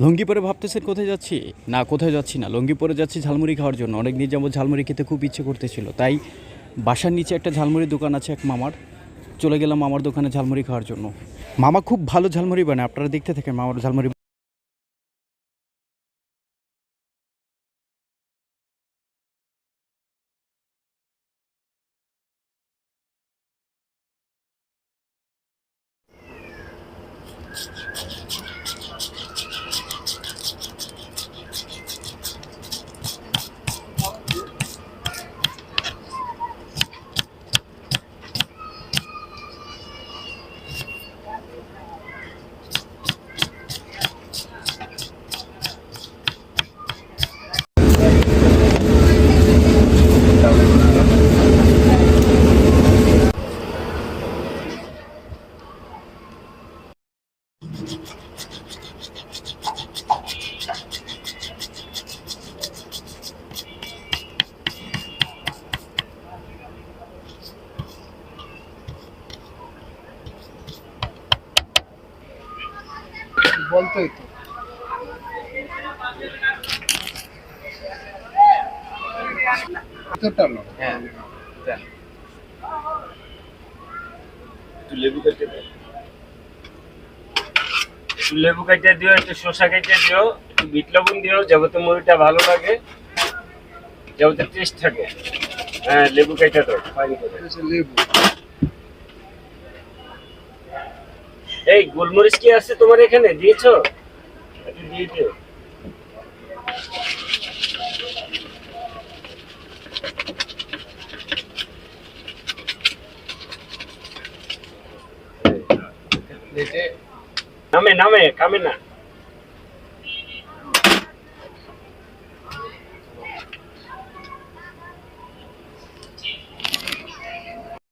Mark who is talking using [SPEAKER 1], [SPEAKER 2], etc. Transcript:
[SPEAKER 1] লুঙ্গি পরে ভাবতেছেন কোথায় যাচ্ছি? না, কোথায় যাচ্ছি না, লুঙ্গি পরে যাচ্ছি ঝালমুড়ি খাওয়ার জন্য। অনেক দিন যাবত ঝালমুড়ি খেতে খুব ইচ্ছে করতেছিল, তাই বাসার নিচে একটা ঝালমুড়ির দোকান আছে এক মামার, চলে গেলাম মামার দোকানে ঝালমুড়ি খাওয়ার জন্য। মামা খুব ভালো ঝালমুড়ি বানায়, আপনারা দেখতে থাকেন মামার ঝালমুড়ি।
[SPEAKER 2] বলতোই তো ভিতরটা না।
[SPEAKER 3] হ্যাঁ, দেন। একটু লেবু কেটে দিও, একটু লেবু কেটে দিও, একটু শসা কেটে দিও, একটু বিট লবণ দিও, যাবতে মুড়িটা ভালো লাগে, যাবতে টেস্ট থাকে। হ্যাঁ, লেবু কেটে দাও ফাইন করে।
[SPEAKER 2] লেবু
[SPEAKER 3] এই গোলমরিচ কি আছে তোমার এখানে, দিয়েছো? একটু দিয়ে দিও।
[SPEAKER 2] প্লেটে
[SPEAKER 3] নামে নামে কামে না।